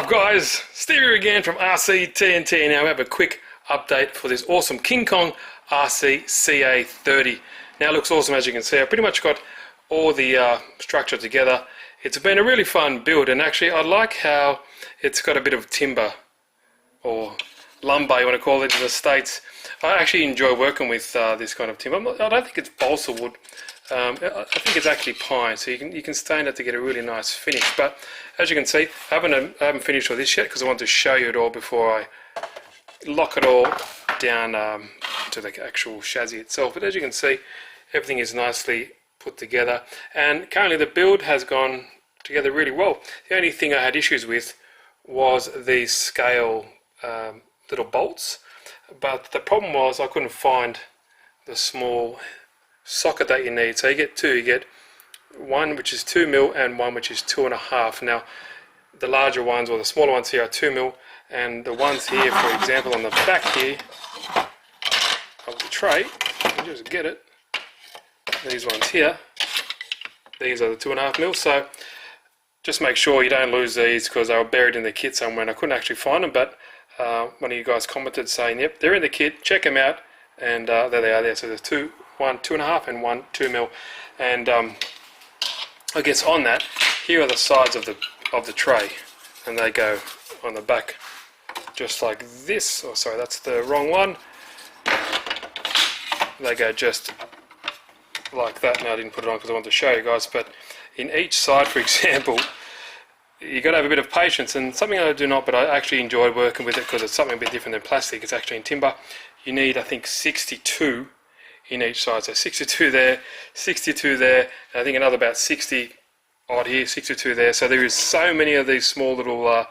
up guys, Steve here again from RC TNT. Now we have a quick update for this awesome King Kong RC CA30. Now it looks awesome, as you can see. I pretty much got all the structure together. It's been a really fun build, and actually I like how it's got a bit of timber or lumber, you want to call it in the States. I actually enjoy working with this kind of timber. I don't think it's balsa wood. I think it's actually pine, so you can stain it to get a really nice finish. But as you can see, I haven't finished with this yet because I want to show you it all before I lock it all down to the actual chassis itself. But as you can see, everything is nicely put together, and currently the build has gone together really well. The only thing I had issues with was these scale little bolts, but the problem was I couldn't find the small socket that you need. So you get two. You get one which is 2mm and one which is 2.5. Now the larger ones, or the smaller ones here, are 2mm, and the ones here, for example, on the back here of the tray, you just get it, these ones here, these are the 2.5mm. So just make sure you don't lose these, because they were buried in the kit somewhere and I couldn't actually find them. But one of you guys commented saying, yep, they're in the kit, check them out, and there they are there. So there's one 2.5 and one 2mm. And I guess on that, here are the sides of the tray, and they go on the back just like this. Oh, sorry, that's the wrong one. They go just like that. Now I didn't put it on because I wanted to show you guys, but in each side, for example, you got to have a bit of patience, and something I do not, but I actually enjoyed working with it because it's something a bit different than plastic. It's actually in timber. You need, I think, 62 in each side, so 62 there, 62 there, and I think another about 60 odd here, 62 there. So there is so many of these small little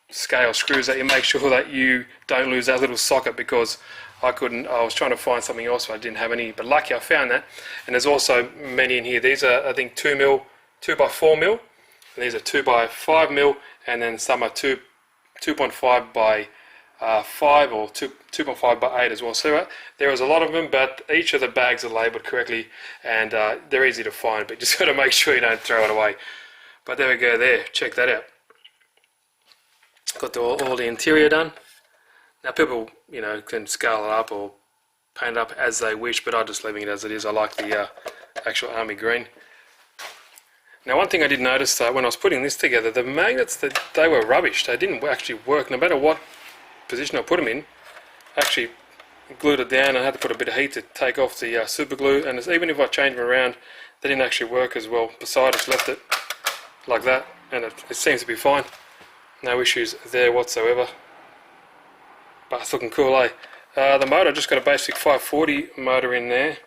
scale screws that you make sure that you don't lose that little socket, because I was trying to find something else, but I didn't have any, but lucky I found that. And there's also many in here. These are, I think, 2mm, 2x4mm, and these are 2x5mm, and then some are 2.5 by 5 or 2.5 by 8 as well. So there is a lot of them, but each of the bags are labelled correctly, and they're easy to find, but just got to make sure you don't throw it away. But there we go there, check that out. Got all the interior done. Now people, can scale it up or paint it up as they wish, but I'm just leaving it as it is. I like the actual army green. Now one thing I did notice when I was putting this together, the magnets, they were rubbish. They didn't actually work, no matter what position I put them in. I actually glued it down and I had to put a bit of heat to take off the super glue, and even if I changed them around, they didn't actually work as well. Besides, I just left it like that, and it seems to be fine. No issues there whatsoever. But it's looking cool, eh? The motor, I just got a basic 540 motor in there,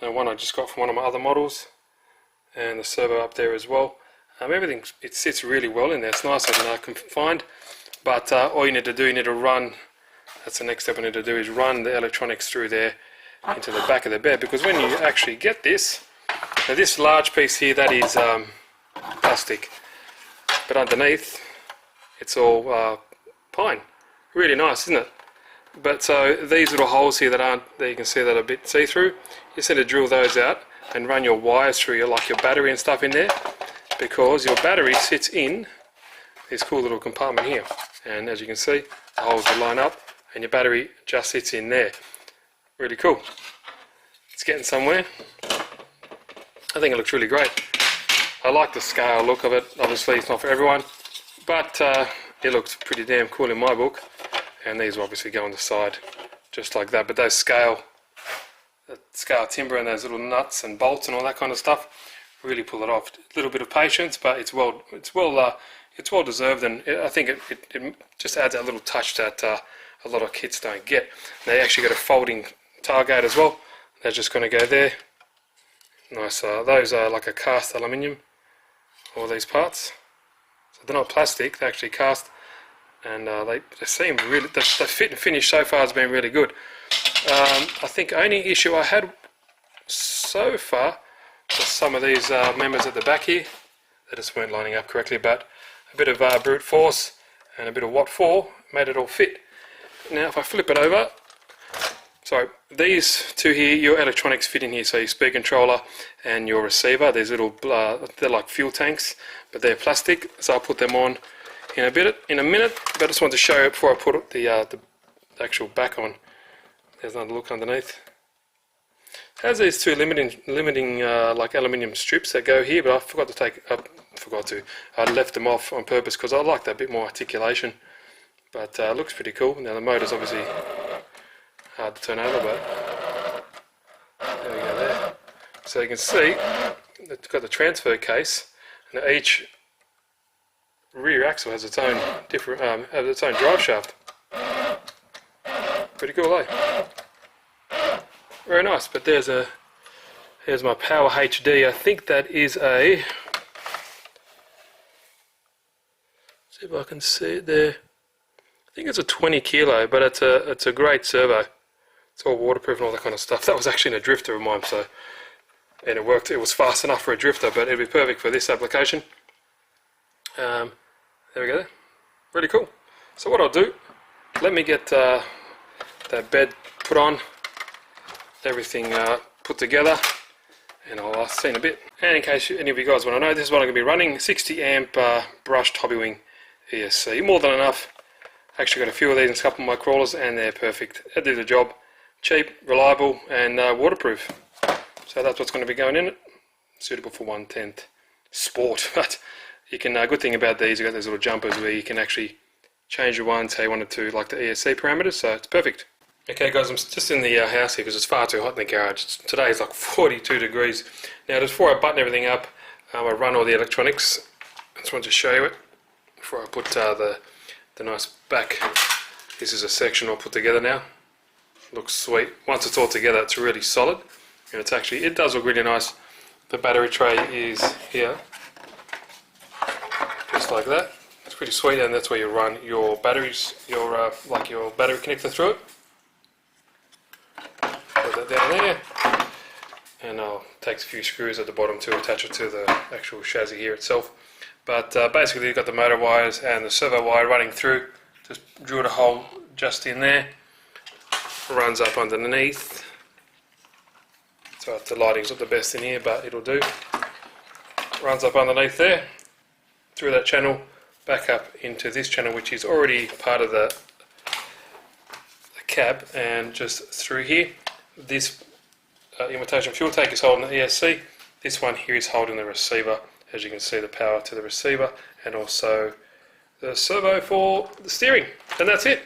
and one I just got from one of my other models, and the servo up there as well. Everything, it sits really well in there. It's nice and confined. But all you need to do, you need to run, that's the next step I need to do, is run the electronics through there into the back of the bed, because when you actually get this, now this large piece here, that is plastic, but underneath it's all pine. Really nice, isn't it? But so these little holes here that aren't, there you can see that are a bit see-through, you just need to drill those out and run your wires through, like your battery and stuff in there, because your battery sits in this cool little compartment here, and as you can see, the holes will line up and your battery just sits in there. Really cool. It's getting somewhere. I think it looks really great. I like the scale look of it. Obviously it's not for everyone, but it looks pretty damn cool in my book. And these will obviously go on the side just like that, but those scale timber and those little nuts and bolts and all that kind of stuff really pull it off. A little bit of patience, but it's well deserved, and I think it just adds that little touch that a lot of kits don't get. They actually got a folding tailgate as well. They're just going to go there. Nice. Those are like a cast aluminium, all these parts. So they're not plastic, they're actually cast, and they seem really, the fit and finish so far has been really good. I think only issue I had so far was some of these members at the back here. They just weren't lining up correctly, but a bit of brute force and a bit of Watt 4 made it all fit. Now if I flip it over, so these two here, your electronics fit in here, so your speed controller and your receiver. There's little, they're like fuel tanks, but they're plastic, so I'll put them on in a minute, but I just want to show you before I put the actual back on. There's another look underneath. It has these two limiting like aluminium strips that go here, but I left them off on purpose because I like that bit more articulation. But it looks pretty cool. Now the motor's obviously hard to turn over, but there we go there. So you can see it's got the transfer case, and each rear axle has its own drive shaft. Pretty cool, eh? Very nice. But here's my Power HD. I think that is a. See if I can see it there. I think it's a 20 kilo, but it's a great servo. It's all waterproof and all that kind of stuff. That was actually in a drifter of mine, so and it worked. It was fast enough for a drifter, but it'd be perfect for this application. There we go. Really cool. So what I'll do, let me get that bed put on, everything put together, and I'll see in a bit. And in case any of you guys want to know, this is what I'm going to be running: 60 amp brushed Hobbywing ESC. More than enough. Actually got a few of these in a couple of my crawlers, and they're perfect. They do the job. Cheap, reliable, and waterproof. So that's what's going to be going in it. Suitable for 1/10 sport. But you can. Good thing about these, you got these little jumpers where you can actually change your ones how you want it to, like the ESC parameters. So it's perfect. Okay, guys, I'm just in the house here because it's far too hot in the garage. Today is like 42 degrees. Now, just before I button everything up, I run all the electronics. I just want to show you it before I put the nice back. This is a section I'll put together now. Looks sweet. Once it's all together, it's really solid, and it does look really nice. The battery tray is here, just like that. It's pretty sweet, and that's where you run your batteries, your battery connector through it. Put that down there, and I'll take a few screws at the bottom to attach it to the actual chassis here itself. But basically, you've got the motor wires and the servo wire running through. Just drilled a hole just in there. Runs up underneath. So the lighting's not the best in here, but it'll do. Runs up underneath there, through that channel, back up into this channel, which is already part of the cab, and just through here. This imitation fuel tank is holding the ESC. This one here is holding the receiver. As you can see, the power to the receiver, and also the servo for the steering, and that's it.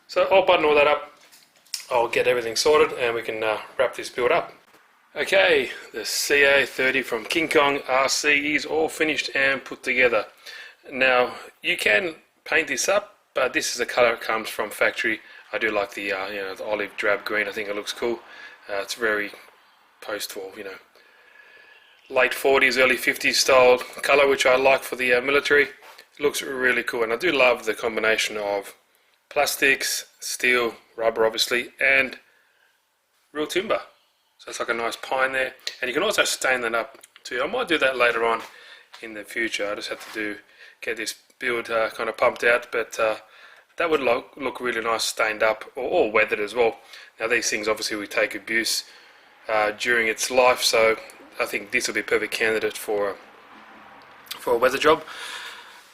So I'll button all that up. I'll get everything sorted, and we can wrap this build up. Okay, the CA30 from King Kong RC is all finished and put together. Now, you can paint this up, but this is the colour it comes from factory. I do like the the olive drab green. I think it looks cool. It's very post-war, late 40s, early 50s style colour, which I like for the military. It looks really cool, and I do love the combination of plastics, steel, rubber obviously, and real timber. So it's like a nice pine there, and you can also stain that up too. I might do that later on in the future. I just have to get this build kind of pumped out, but that would look really nice stained up, or weathered as well. Now these things obviously will take abuse during its life, so I think this will be a perfect candidate for a weather job.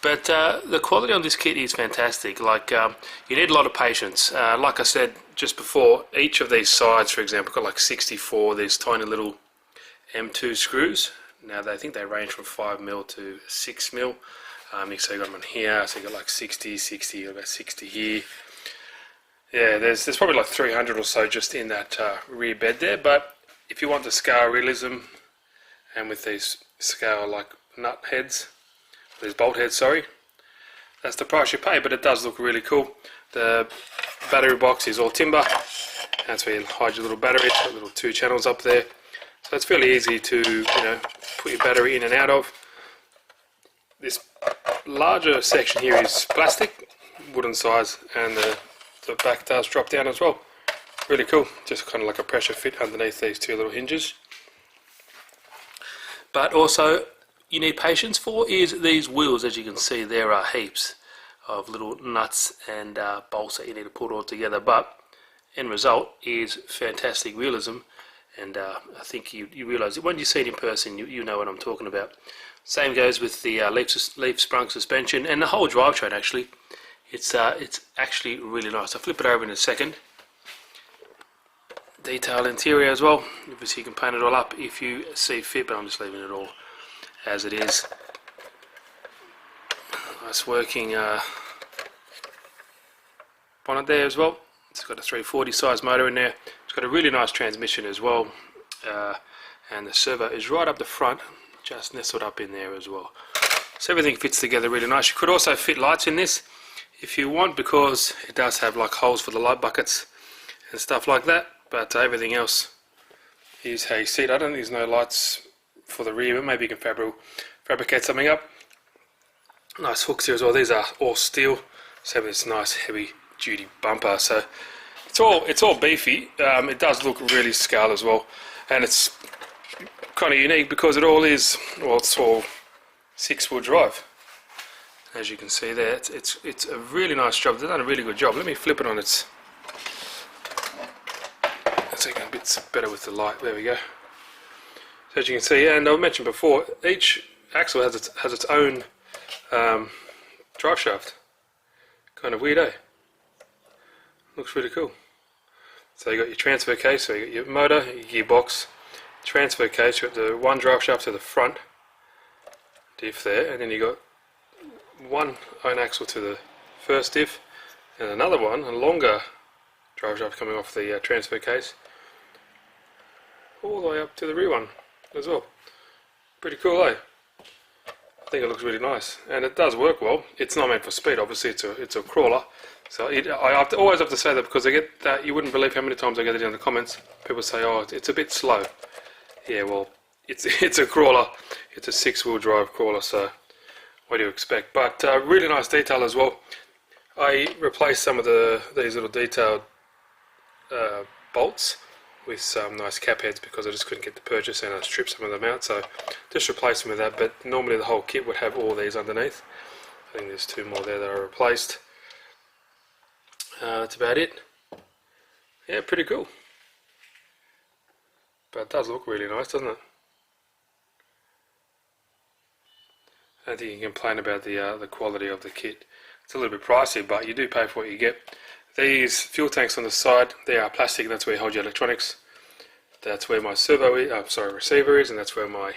But the quality on this kit is fantastic. Like you need a lot of patience. Like I said just before, each of these sides, for example, got like 64. These tiny little M2 screws. Now I think they range from 5mm to 6mm. So you got them on here. So you got like 60, about 60 here. Yeah, there's probably like 300 or so just in that rear bed there. But if you want the scale realism, and with these scale like nut heads. These bolt heads, sorry. That's the price you pay, but it does look really cool. The battery box is all timber. That's where you hide your little battery. Got little 2 channels up there. So it's fairly easy to put your battery in and out of. This larger section here is plastic, wooden size, and the back does drop down as well. Really cool. Just kind of like a pressure fit underneath these 2 little hinges. But also, you need patience for is these wheels. As you can see, there are heaps of little nuts and bolts that you need to put all together, but end result is fantastic realism, and I think you realise it when you see it in person, you know what I'm talking about. Same goes with the leaf sprung suspension and the whole drivetrain. Actually, it's actually really nice. I'll flip it over in a second. Detail interior as well. Obviously, you can paint it all up if you see fit, but I'm just leaving it all as it is. Nice working bonnet there as well. It's got a 340 size motor in there. It's got a really nice transmission as well, and the servo is right up the front, just nestled up in there as well. So everything fits together really nice. You could also fit lights in this if you want, because it does have like holes for the light buckets and stuff like that, but everything else is how you see it. I don't think there's no lights for the rear, but maybe you can fabricate something up. Nice hooks here as well. These are all steel, so this nice heavy duty bumper. So it's all beefy. It does look really scaled as well, and it's kind of unique because it all is, well, it's all 6-wheel drive. As you can see there, it's a really nice job. They've done a really good job. Let me flip it on its. Let's see, a bit better with the light. There we go. So as you can see, and I mentioned before, each axle has its own drive shaft. Kind of weird, eh? Looks really cool. So you got your transfer case, so you got your motor, your gearbox, transfer case. You got the one drive shaft to the front diff there, and then you got one own axle to the first diff, and another one, a longer drive shaft coming off the transfer case, all the way up to the rear one as well. Pretty cool, eh? I think it looks really nice, and it does work well. It's not meant for speed, obviously. It's a crawler, so I always have to say that, because I get that. You wouldn't believe how many times I get it in the comments. People say, "Oh, it's a bit slow." Yeah, well, it's a crawler. It's a 6-wheel drive crawler, so what do you expect? But really nice detail as well. I replaced some of these little detailed bolts with some nice cap heads because I just couldn't get the purchase, and I stripped some of them out, so just replaced them with that. But normally the whole kit would have all these underneath. I think there's 2 more there that I replaced. That's about it. Yeah, pretty cool. But it does look really nice, doesn't it? I don't think you can complain about the quality of the kit. It's a little bit pricey, but you do pay for what you get. These fuel tanks on the side, they are plastic. That's where you hold your electronics. That's where my receiver is, and that's where my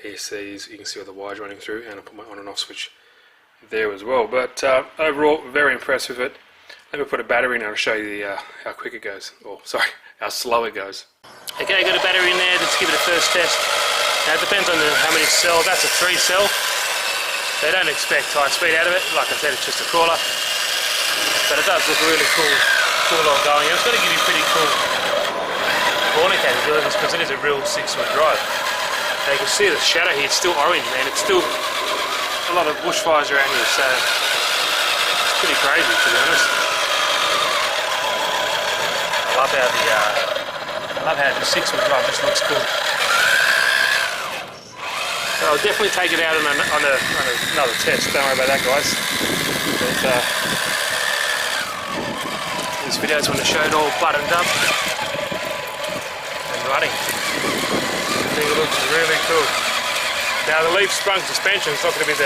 ESC is. You can see all the wires running through, and I put my on and off switch there as well. But overall, very impressed with it. Let me put a battery in and I'll show you how quick it goes, or sorry, how slow it goes. Okay, got a battery in there. Let's give it a first test. Now it depends on how many cells. That's a 3 cell. They don't expect high speed out of it. Like I said, it's just a crawler. But it does look really cool on going. It's got to give you pretty cool corner capabilities because it is a real 6-wheel drive. Now you can see the shadow here, it's still orange, man. It's still a lot of bushfires around here, so it's pretty crazy, to be honest. I love how the 6-wheel drive just looks cool. So I'll definitely take it out on another test. Don't worry about that, guys. But, this video is going to show it all buttoned up and running. I think it looks really cool. Now the leaf sprung suspension is not going to be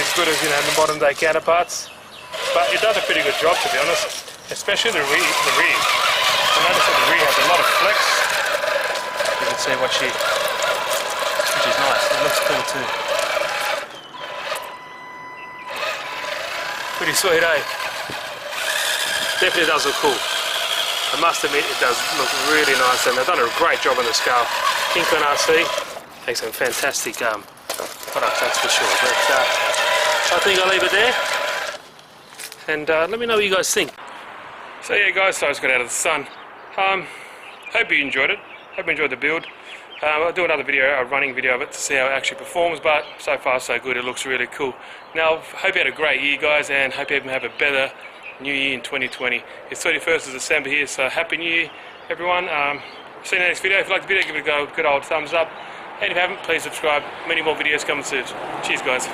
as good as, you know, the modern day counterparts, but it does a pretty good job, to be honest. Especially the rear. I noticed that the rear has a lot of flex. You can see which is nice. It looks cool too. Pretty sweet, eh? Definitely does look cool. I must admit, it does look really nice, and they've done a great job on the scale. Kinkon RC makes some fantastic products, that's for sure. But I think I'll leave it there, and let me know what you guys think. So yeah, guys, so I just got out of the sun. Hope you enjoyed it. Hope you enjoyed the build. I'll do another video, a running video of it, to see how it actually performs, but so far so good. It looks really cool. Now, hope you had a great year, guys, and hope you have a better New Year in 2020. It's 31st of December here, so Happy New Year, everyone. See you in the next video. If you like the video, give it a good old thumbs up. And if you haven't, please subscribe. Many more videos coming soon. Cheers, guys.